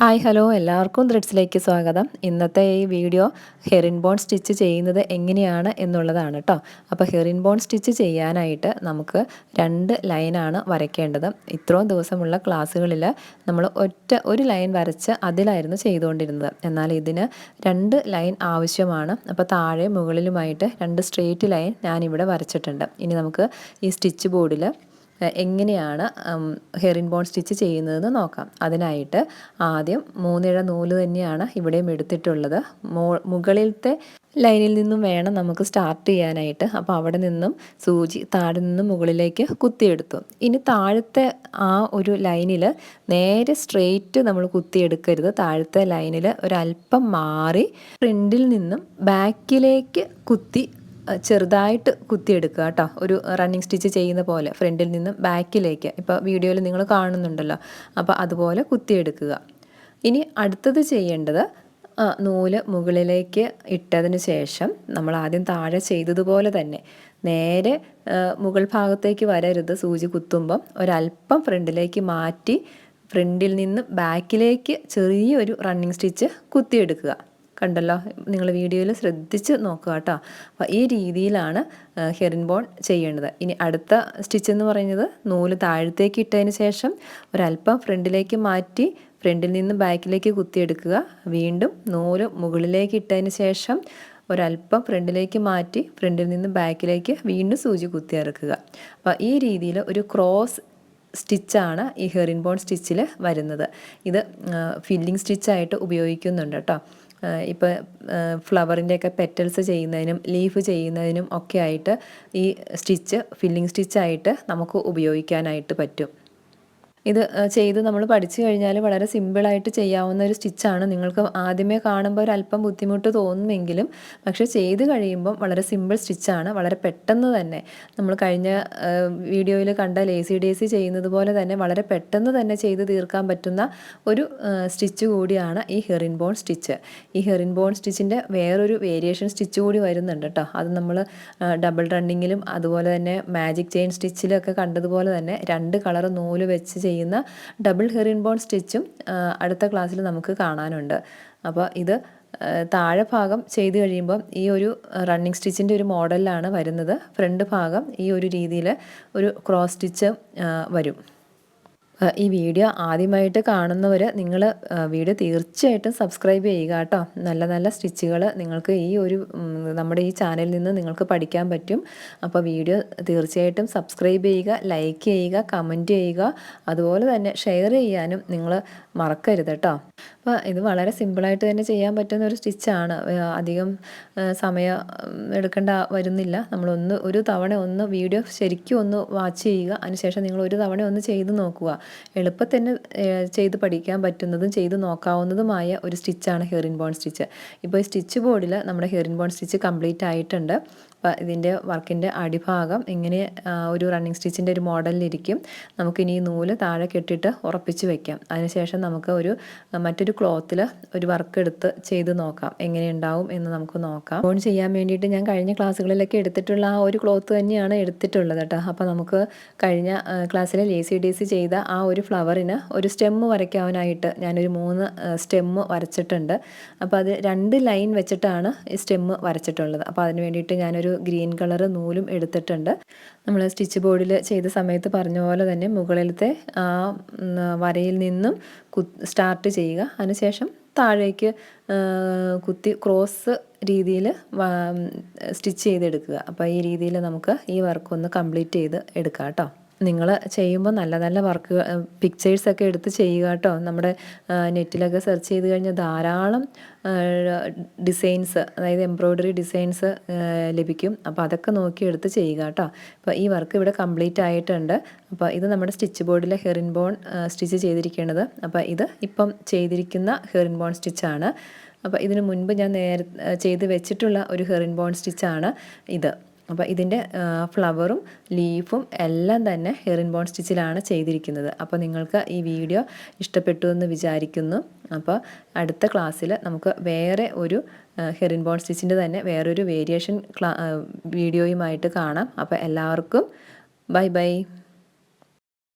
Hi hello എല്ലാവർക്കും ത്രെഡ്സിലേക്ക് സ്വാഗതം. ഇന്നത്തെ ഈ വീഡിയോ ഹെറിൻബോൺ സ്റ്റിച്ച് ചെയ്യുന്നത് എങ്ങനെയാണ് എന്നുള്ളതാണ് കേട്ടോ. അപ്പോൾ ഹെറിൻബോൺ സ്റ്റിച്ച് ചെയ്യാനായിട്ട് നമുക്ക് 2 ലൈനാണ് വരയ്ക്കേണ്ടത്. ഇത്രയും ദിവസമുള്ള ക്ലാസ്സുകളിൽ നമ്മൾ ഒരു ലൈൻ വരച്ച് അതിലായിരുന്നു ചെയ്തുകൊണ്ടിരുന്നത്. എന്നാൽ ഇതിന് 2 ലൈൻ ആവശ്യമാണ്. അപ്പോൾ താഴെ മുകളിലുമായിട്ട് 2 സ്ട്രെയിറ്റ് ലൈൻ ഞാനിവിടെ വരച്ചിട്ടുണ്ട്. ഇനി നമുക്ക് ഈ സ്റ്റിച്ച് ബോർഡിൽ എങ്ങനെയാണ് ഹെറിൻബോൺ സ്റ്റിച്ച് ചെയ്യുന്നതെന്ന് നോക്കാം. അതിനായിട്ട് ആദ്യം 3 ഇഴ നൂല് തന്നെയാണ് ഇവിടെയും എടുത്തിട്ടുള്ളത്. മുകളിലത്തെ ലൈനിൽ നിന്നും വേണം നമുക്ക് സ്റ്റാർട്ട് ചെയ്യാനായിട്ട്. അപ്പോൾ അവിടെ നിന്നും സൂചി താഴെ നിന്നും മുകളിലേക്ക് കുത്തിയെടുത്തു. ഇനി താഴത്തെ ആ ഒരു ലൈനിൽ നേരെ സ്ട്രെയിറ്റ് നമ്മൾ കുത്തിയെടുക്കരുത്. താഴത്തെ ലൈനിൽ ഒരല്പം മാറി ഫ്രണ്ടിൽ നിന്നും ബാക്കിലേക്ക് കുത്തി ചെറുതായിട്ട് കുത്തിയെടുക്കുക കേട്ടോ. ഒരു റണ്ണിങ് സ്റ്റിച്ച് ചെയ്യുന്ന പോലെ ഫ്രണ്ടിൽ നിന്നും ബാക്കിലേക്ക്, ഇപ്പോൾ വീഡിയോയിൽ നിങ്ങൾ കാണുന്നുണ്ടല്ലോ, അപ്പോൾ അതുപോലെ കുത്തിയെടുക്കുക. ഇനി അടുത്തത് ചെയ്യേണ്ടത് നൂല് മുകളിലേക്ക് ഇട്ടതിന് ശേഷം നമ്മൾ ആദ്യം താഴെ ചെയ്തതുപോലെ തന്നെ നേരെ മുകൾ ഭാഗത്തേക്ക് വരരുത്. സൂചി കുത്തുമ്പം ഒരല്പം ഫ്രണ്ടിലേക്ക് മാറ്റി ഫ്രണ്ടിൽ നിന്ന് ബാക്കിലേക്ക് ചെറിയൊരു റണ്ണിങ് സ്റ്റിച്ച് കുത്തിയെടുക്കുക. കണ്ടല്ലോ, നിങ്ങൾ വീഡിയോയിൽ ശ്രദ്ധിച്ച് നോക്കുക കേട്ടോ. അപ്പോൾ ഈ രീതിയിലാണ് ഹെറിൻബോൺ ചെയ്യേണ്ടത്. ഇനി അടുത്ത സ്റ്റിച്ച് എന്ന് പറയുന്നത് നൂല് താഴത്തേക്ക് ഇട്ടതിന് ശേഷം ഒരല്പം ഫ്രണ്ടിലേക്ക് മാറ്റി ഫ്രണ്ടിൽ നിന്ന് ബാക്കിലേക്ക് കുത്തിയെടുക്കുക. വീണ്ടും നൂല് മുകളിലേക്ക് ഇട്ടതിന് ശേഷം ഒരല്പം ഫ്രണ്ടിലേക്ക് മാറ്റി ഫ്രണ്ടിൽ നിന്ന് ബാക്കിലേക്ക് വീണ്ടും സൂചി കുത്തിയിറക്കുക. അപ്പോൾ ഈ രീതിയിൽ ഒരു ക്രോസ് സ്റ്റിച്ചാണ് ഈ ഹെറിൻബോൺ സ്റ്റിച്ചിൽ വരുന്നത്. ഇത് ഫില്ലിംഗ് സ്റ്റിച്ചായിട്ട് ഉപയോഗിക്കുന്നുണ്ട് കേട്ടോ. ഇപ്പോൾ ഫ്ലവറിൻ്റെയൊക്കെ പെറ്റൽസ് ചെയ്യുന്നതിനും ലീഫ് ചെയ്യുന്നതിനും ഒക്കെ ആയിട്ട് ഈ സ്റ്റിച്ച് ഫില്ലിംഗ് സ്റ്റിച്ചായിട്ട് നമുക്ക് ഉപയോഗിക്കാനായിട്ട് പറ്റും. ഇത് ചെയ്ത് നമ്മൾ പഠിച്ചു കഴിഞ്ഞാൽ വളരെ സിമ്പിളായിട്ട് ചെയ്യാവുന്ന ഒരു സ്റ്റിച്ചാണ്. നിങ്ങൾക്ക് ആദ്യമേ കാണുമ്പോൾ ഒരല്പം ബുദ്ധിമുട്ട് തോന്നുമെങ്കിലും പക്ഷേ ചെയ്ത് കഴിയുമ്പം വളരെ സിമ്പിൾ സ്റ്റിച്ചാണ്. വളരെ പെട്ടെന്ന് തന്നെ നമ്മൾ കഴിഞ്ഞ വീഡിയോയിൽ കണ്ട ലേസി ഡേസി ചെയ്യുന്നത് പോലെ തന്നെ വളരെ പെട്ടെന്ന് തന്നെ ചെയ്ത് തീർക്കാൻ പറ്റുന്ന ഒരു സ്റ്റിച്ച് കൂടിയാണ് ഈ ഹെറിൻബോൺ സ്റ്റിച്ച്. ഈ ഹെറിൻബോൺ സ്റ്റിച്ചിൻ്റെ വേറൊരു വേരിയേഷൻ സ്റ്റിച്ച് കൂടി വരുന്നുണ്ട് കേട്ടോ. അത് നമ്മൾ ഡബിൾ റണ്ണിങ്ങിലും അതുപോലെ തന്നെ മാജിക് ചെയിൻ സ്റ്റിച്ചിലൊക്കെ കണ്ടതുപോലെ തന്നെ 2 കളർ നൂല് വെച്ച് ചെയ്യുന്ന ഡബിൾ ഹെറിൻബോൺ സ്റ്റിച്ചും അടുത്ത ക്ലാസ്സിൽ നമുക്ക് കാണാനുണ്ട്. അപ്പോൾ ഇത് താഴെ ഭാഗം ചെയ്ത് കഴിയുമ്പം ഈ ഒരു റണ്ണിങ് സ്റ്റിച്ചിൻ്റെ ഒരു മോഡലിലാണ് വരുന്നത്. ഫ്രണ്ട് ഭാഗം ഈ ഒരു രീതിയിൽ ഒരു ക്രോസ് സ്റ്റിച്ച് വരും. ഈ വീഡിയോ ആദ്യമായിട്ട് കാണുന്നവർ നിങ്ങൾ വീഡിയോ തീർച്ചയായിട്ടും സബ്സ്ക്രൈബ് ചെയ്യുക കേട്ടോ. നല്ല നല്ല സ്റ്റിച്ചുകൾ നിങ്ങൾക്ക് ഈ ഒരു നമ്മുടെ ഈ ചാനലിൽ നിന്ന് നിങ്ങൾക്ക് പഠിക്കാൻ പറ്റും. അപ്പോൾ വീഡിയോ തീർച്ചയായിട്ടും സബ്സ്ക്രൈബ് ചെയ്യുക, ലൈക്ക് ചെയ്യുക, കമൻറ്റ് ചെയ്യുക, അതുപോലെ തന്നെ ഷെയർ ചെയ്യാനും നിങ്ങൾ മറക്കരുത് കേട്ടോ. അപ്പോൾ ഇത് വളരെ സിമ്പിളായിട്ട് തന്നെ ചെയ്യാൻ പറ്റുന്ന ഒരു സ്റ്റിച്ചാണ്. അധികം സമയം എടുക്കേണ്ട വരുന്നില്ല. ഒരു തവണ വീഡിയോ ശരിക്കും ഒന്ന് വാച്ച് ചെയ്യുക. അതിനുശേഷം നിങ്ങൾ ഒരു തവണ ചെയ്ത് നോക്കുക. എളുപ്പത്തിൽ തന്നെ ചെയ്ത് പഠിക്കാൻ പറ്റുന്നതും ചെയ്ത് നോക്കാവുന്നതുമായ ഒരു സ്റ്റിച്ചാണ് ഹെറിൻബോൺ സ്റ്റിച്ച്. ഇപ്പോൾ ഈ സ്റ്റിച്ച് ബോർഡിൽ നമ്മുടെ ഹെറിൻബോൺ സ്റ്റിച്ച് കംപ്ലീറ്റ് ആയിട്ടുണ്ട്. അപ്പോൾ ഇതിൻ്റെ വർക്കിൻ്റെ അടിഭാഗം ഇങ്ങനെ ഒരു റണ്ണിങ് സ്റ്റിച്ചിൻ്റെ ഒരു മോഡലിലിരിക്കും. നമുക്കിനി ഈ നൂല് താഴെ കെട്ടിയിട്ട് ഉറപ്പിച്ച് വയ്ക്കാം. അതിനുശേഷം നമുക്ക് മറ്റൊരു ക്ലോത്തിൽ ഒരു വർക്ക് എടുത്ത് ചെയ്ത് നോക്കാം എങ്ങനെയുണ്ടാവും എന്ന് നമുക്ക് നോക്കാം. ഓൺ ചെയ്യാൻ വേണ്ടിയിട്ട് ഞാൻ കഴിഞ്ഞ ക്ലാസ്സുകളിലൊക്കെ എടുത്തിട്ടുള്ള ആ ഒരു ക്ലോത്ത് തന്നെയാണ് എടുത്തിട്ടുള്ളത് കേട്ടോ. അപ്പോൾ നമുക്ക് കഴിഞ്ഞ ക്ലാസ്സിൽ ലേസി ഡേസി ചെയ്ത ആ ഒരു ഫ്ലവറിന് ഒരു സ്റ്റെമ്മ് വരയ്ക്കാനായിട്ട് ഞാനൊരു 3 സ്റ്റെമ്മ് വരച്ചിട്ടുണ്ട്. അപ്പോൾ അത് 2 ലൈൻ വെച്ചിട്ടാണ് ഈ സ്റ്റെമ്മ് വരച്ചിട്ടുള്ളത്. അപ്പോൾ അതിന് വേണ്ടിയിട്ട് ഞാനൊരു ഗ്രീൻ കളർ നൂലും എടുത്തിട്ടുണ്ട്. നമ്മൾ സ്റ്റിച്ച് ബോർഡിൽ ചെയ്ത സമയത്ത് പറഞ്ഞ പോലെ തന്നെ മുകളിലത്തെ ആ വരയിൽ നിന്നും സ്റ്റാർട്ട് ചെയ്യുക. അതിനുശേഷം താഴേക്ക് കുത്തി ക്രോസ് രീതിയിൽ സ്റ്റിച്ച് ചെയ്തെടുക്കുക. അപ്പോൾ ഈ രീതിയിൽ നമുക്ക് ഈ വർക്ക് ഒന്ന് കംപ്ലീറ്റ് ചെയ്ത് എടുക്കാം കേട്ടോ. നിങ്ങൾ ചെയ്യുമ്പോൾ നല്ല നല്ല വർക്ക് പിക്ചേഴ്സൊക്കെ എടുത്ത് ചെയ്യുക കേട്ടോ. നമ്മുടെ നെറ്റിലൊക്കെ സെർച്ച് ചെയ്ത് കഴിഞ്ഞാൽ ധാരാളം ഡിസൈൻസ്, അതായത് എംബ്രോയ്ഡറി ഡിസൈൻസ് ലഭിക്കും. അപ്പോൾ അതൊക്കെ നോക്കി എടുത്ത് ചെയ്യുക കേട്ടോ. അപ്പോൾ ഈ വർക്ക് ഇവിടെ കംപ്ലീറ്റ് ആയിട്ടുണ്ട്. അപ്പോൾ ഇത് നമ്മുടെ സ്റ്റിച്ച് ബോർഡിലെ ഹെറിൻബോൺ സ്റ്റിച്ച് ചെയ്തിരിക്കുന്നത്. അപ്പോൾ ഇത് ഇപ്പം ചെയ്തിരിക്കുന്ന ഹെറിൻബോൺ സ്റ്റിച്ചാണ്. അപ്പോൾ ഇതിന് മുൻപ് ഞാൻ ചെയ്ത് വെച്ചിട്ടുള്ള ഒരു ഹെറിൻബോൺ സ്റ്റിച്ചാണ് ഇത്. അപ്പോൾ ഇതിൻ്റെ ഫ്ലവറും ലീഫും എല്ലാം തന്നെ ഹെറിൻബോൺ സ്റ്റിച്ചിലാണ് ചെയ്തിരിക്കുന്നത്. അപ്പോൾ നിങ്ങൾക്ക് ഈ വീഡിയോ ഇഷ്ടപ്പെട്ടു എന്ന് വിചാരിക്കുന്നു. അപ്പോൾ അടുത്ത ക്ലാസ്സിൽ നമുക്ക് വേറെ ഒരു ഹെറിൻബോൺ സ്റ്റിച്ചിൻ്റെ തന്നെ വേറൊരു വേരിയേഷൻ വീഡിയോയുമായിട്ട് കാണാം. അപ്പോൾ എല്ലാവർക്കും ബൈ ബൈ.